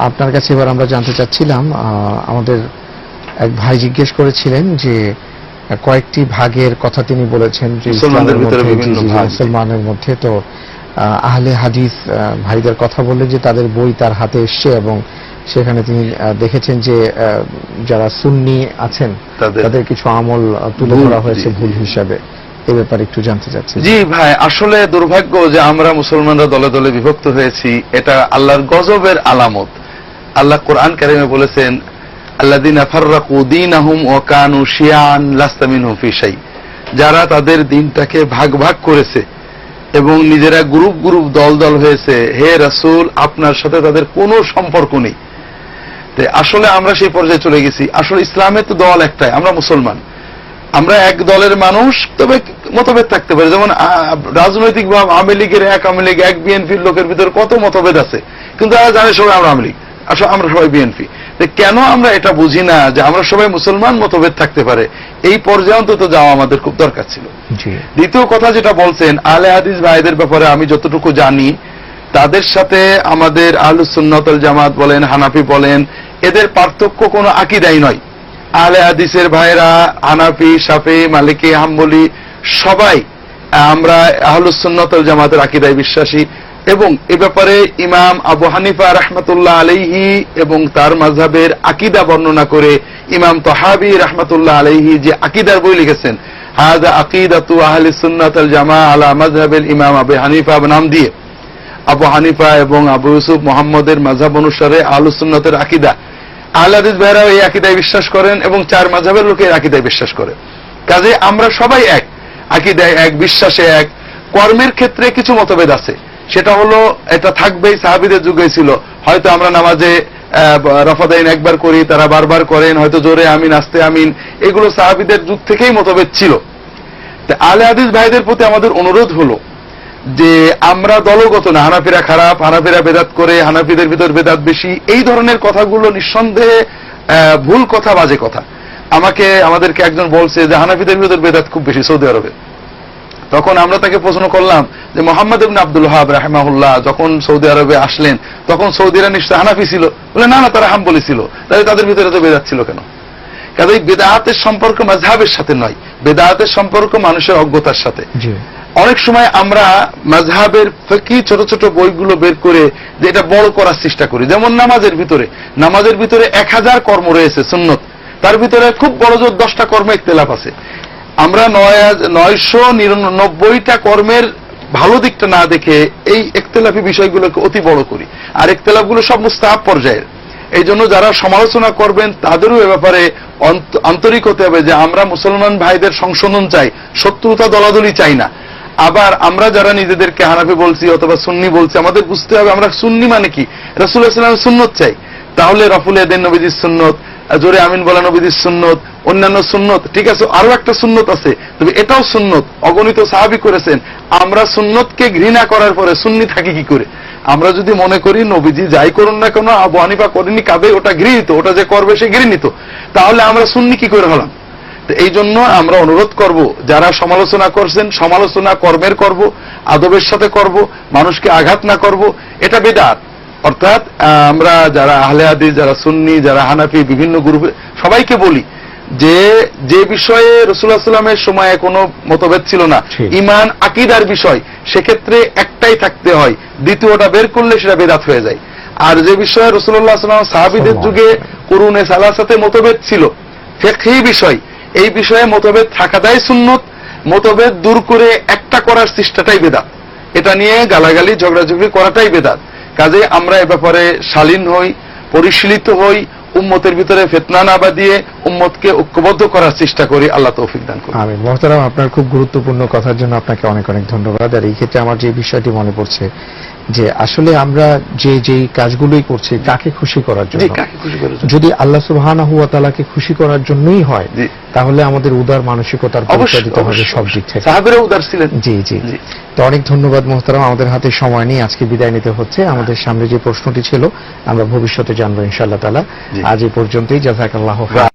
আপনার কাছে এবার আমরা জানতে চাচ্ছিলাম, আমাদের এক ভাই জিজ্ঞেস করেছিলেন যে কয়েকটি ভাগের কথা তিনি বলেছেন যে মুসলমানদের ভিতরে বিভিন্ন ভাগ, মুসলমানের মধ্যে। তো আহলে হাদিস ভাইদের কথা বললেন যে তাদের বই তার হাতে এসছে এবং সেখানে তিনি দেখেছেন যে যারা সুন্নি আছেন তাদের কিছু আমল তুলে ধরা হয়েছে ভুল হিসাবে। এ ব্যাপারে একটু জানতে চাচ্ছি। জি ভাই, আসলে দুর্ভাগ্য যে আমরা মুসলমানরা দলে দলে বিভক্ত হয়েছি, এটা আল্লাহর গজবের আলামত। আল্লাহ কোরআন কারিমে বলেছেন, আল্লাযীনা ফাররাকু দীনাহুম ওয়া কানু শিয়াআন লাস্তা মিনহুম ফি শাই, যারা তাদের দিনটাকে ভাগ ভাগ করেছে এবং নিজেরা গ্রুপ গ্রুপ দল দল হয়েছে, হে রাসূল আপনার সাথে তাদের কোনো সম্পর্ক নেই। আসলে আমরা সেই পর্যায়ে চলে গেছি। আসলে ইসলামে তো দল একটাই, আমরা মুসলমান, আমরা এক দলের মানুষ, তবে মতভেদ থাকতে পারে। যেমন রাজনৈতিক ভাব আওয়ামী লীগের এক আওয়ামী লীগ, এক বিএনপির লোকের ভিতরে কত মতভেদ আছে, কিন্তু তারা জানে সবাই আমরা আওয়ামী লীগ, আসলে আমরা সবাই বিএনপি। কেন আমরা এটা বুঝি না যে আমরা সবাই মুসলমান, মতভেদ থাকতে পারে? এই পর্যায়ে অন্তত যাওয়া আমাদের খুব দরকার ছিল। দ্বিতীয় কথা যেটা বলছেন আহলে হাদিস ভাইদের ব্যাপারে, আমি যতটুকু জানি তাদের সাথে আমাদের আহলুস সুন্নাত ওয়াল জামাত বলেন, হানাফি বলেন, এদের পার্থক্য কোনো আকীদাই নয়। আহলে হাদিসের ভাইরা হানাফি, শাফি, মালিকি, হাম্বলি সবাই আমরা আহলুস সুন্নাত ওয়াল জামাতের আকীদায় বিশ্বাসী। এবং এ ব্যাপারে ইমাম আবু হানিফা রাহমাতুল্লাহ আলাইহি এবং তার মাযহাবের আকীদা বর্ণনা করে ইমাম তাহাবী রাহমাতুল্লাহ আলাইহি যে আকীদার বই লিখেছেন, হাযা আকীদাতু আহলিস সুন্নাত ওয়াল জামাআহ আলা মাযহাবিল ইমাম আবু হানিফা নাম দিয়ে, আবু হানিফা এবং আবু ইউসুফ মুহাম্মদের মাযহাব অনুসারে আহলুস সুন্নাতের আকীদা। আহলে হাদিস ভাইরা এই আকীদায় বিশ্বাস করেন এবং চার মাযহাবের লোকে এই আকীদায় বিশ্বাস করে। কাজে আমরা সবাই এক, আকীদায় এক, বিশ্বাসে এক। কর্মের ক্ষেত্রে কিছু মতভেদ আছে, সেটা হলো এটা থাকবেই, সাহাবীদের যুগে ছিল। হয়তো আমরা নামাজে রফাদাইন একবার করি, তারা বারবার করেন, হয়তো জোরে আমিন, আস্তে আমিন, এগুলো সাহাবীদের যুগ থেকেই মতভেদ ছিল। আহলে হাদিস ভাইদের প্রতি আমাদের অনুরোধ হলো যে আমরা দলগত না, হানাফিরা খারাপ, হানাফিরা বেদাত করে, হানাফিদের ভিতর বেদাত বেশি, এই ধরনের কথাগুলো নিঃসন্দেহে ভুল কথা, বাজে কথা। আমাদেরকে একজন বলছে যে হানাফিদের ভিতর বেদাত খুব বেশি সৌদি আরবে। তখন আমরা তাকে প্রশ্ন করলাম যে মুহাম্মদ ইবনে আব্দুল ওয়াহাব রাহিমাহুল্লাহ যখন সৌদি আরবে আসলেন, তখন সৌদিরা নিশ্চয় হানাফি ছিল? বলে না, তারা হাম্বলি ছিল। তাহলে তাদের ভিতরে তো বেদাত ছিল কেন? কাজেই বেদাতের সম্পর্ক মাযহাবের সাথে নয়, বেদাতের সম্পর্ক মানুষের অজ্ঞতার সাথে। অনেক সময় আমরা মাযহাবের ফিকহি ছোট ছোট বইগুলো বের করে যে এটা বড় করার চেষ্টা করি। যেমন নামাজের ভিতরে 1000 কর্ম রয়েছে সুন্নত, তার ভিতরে খুব বড় জোর 10টা কর্মে ইখতিলাফ আছে। আমরা 999টা কর্মের ভালো দিকটা না দেখে এই ইখতিলাফি বিষয়গুলোকে অতি বড় করি, আর ইখতিলাফগুলো সব মুস্তাহাব পর্যায়ের। এই জন্য যারা সমালোচনা করবেন তাদেরও এ ব্যাপারে আন্তরিক হতে হবে যে আমরা মুসলমান ভাইদের সংশোধন চাই, শত্রুতা দলাদলি চাই না। আবার আমরা যারা নিজেদেরকে হানাফি বলছি অথবা সুন্নি বলছি, আমাদের বুঝতে হবে আমরা সুন্নি মানে কি, রাসূলুল্লাহ সাল্লাল্লাহু আলাইহি ওয়াসাল্লামের সুন্নত চাই। তাহলে রফুল ইয়াদাইন নবীজির সুন্নত, জোরে আমিন বলা নবীজির সুন্নত, অন্যান্য সুন্নত, ঠিক আছে, আরো একটা সুন্নত আছে, তবে এটাও সুন্নত, অগণিত সাহাবী করেছেন। আমরা সুন্নতকে ঘৃণা করার পরে সুন্নি থাকি কি করে? আমরা যদি মনে করি নবীজি যাই করুন না কেন, আবু হানিফা করেনি, কাবে ওটা গৃহীত, ওটা যে করবে সে ঘৃণিত, তাহলে আমরা সুন্নি কি করে হলাম? এই জন্য আমরা অনুরোধ করব, যারা সমালোচনা করছেন, সমালোচনা কর্মের করব, আদবের সাথে করব, মানুষকে আঘাত না করব, এটা বিদআত। অর্থাৎ আমরা যারা আহলে হাদিস, যারা সুন্নি, যারা হানাফি, বিভিন্ন গ্রুপে সবাইকে বলি যে বিষয়ে রাসূলুল্লাহ সাল্লাল্লাহু আলাইহি ওয়াসাল্লামের সময়ে কোনো মতভেদ ছিল না, ঈমান আকীদার বিষয়, সেক্ষেত্রে একটাই থাকতে হয়, দ্বিতীয়টা বের করলে সেটা বিদআত হয়ে যায়। আর যে বিষয়ে রাসূলুল্লাহ সাল্লাল্লাহু আলাইহি ওয়াসাল্লাম সাহাবীদের যুগে কুরুনে সালাসাতে মতভেদ ছিল, ফিকহি বিষয়, এই বিষয়ে মতভেদ থাকাটাই সুন্নত। মতভেদ দূর করে একটা করার চেষ্টাটাই বিদআত। এটা নিয়ে গালাগালি, ঝগড়াঝগড়ি করাটাই বিদআত। কাজে আমরা এ ব্যাপারে শালীন হই, পরিশীলিত হই, উম্মতের ভিতরে ফিতনা না বাঁধিয়ে উম্মতকে ঐক্যবদ্ধ করার চেষ্টা করি। আল্লাহ তৌফিক দান করুন। আমিন। মুহতারাম, আপনার খুব গুরুত্বপূর্ণ কথার জন্য আপনাকে অনেক অনেক ধন্যবাদ। আর এই ক্ষেত্রে আমার যে বিষয়টি মনে পড়ছে যে আসলে আমরা যেই কাজগুলোই করছি কাকে খুশি করার জন্য, যদি আল্লাহ সুবহানাহু ওয়া তাআলাকে খুশি করার জন্যই হয়, তাহলে আমাদের উদার মানসিকতার পরিচয় দিতে হবে সব দিক থেকে। সাহাবীরা উদার ছিলেন। জি। তো অনেক ধন্যবাদ মুহতারাম। আমাদের হাতে সময় নেই, আজকে বিদায় নিতে হচ্ছে। আমাদের সামনে যে প্রশ্নটি ছিল আমরা ভবিষ্যতে জানবো ইনশাআল্লাহ তাআলা। আজ এই পর্যন্তই। জাযাকাল্লাহু খাইরান।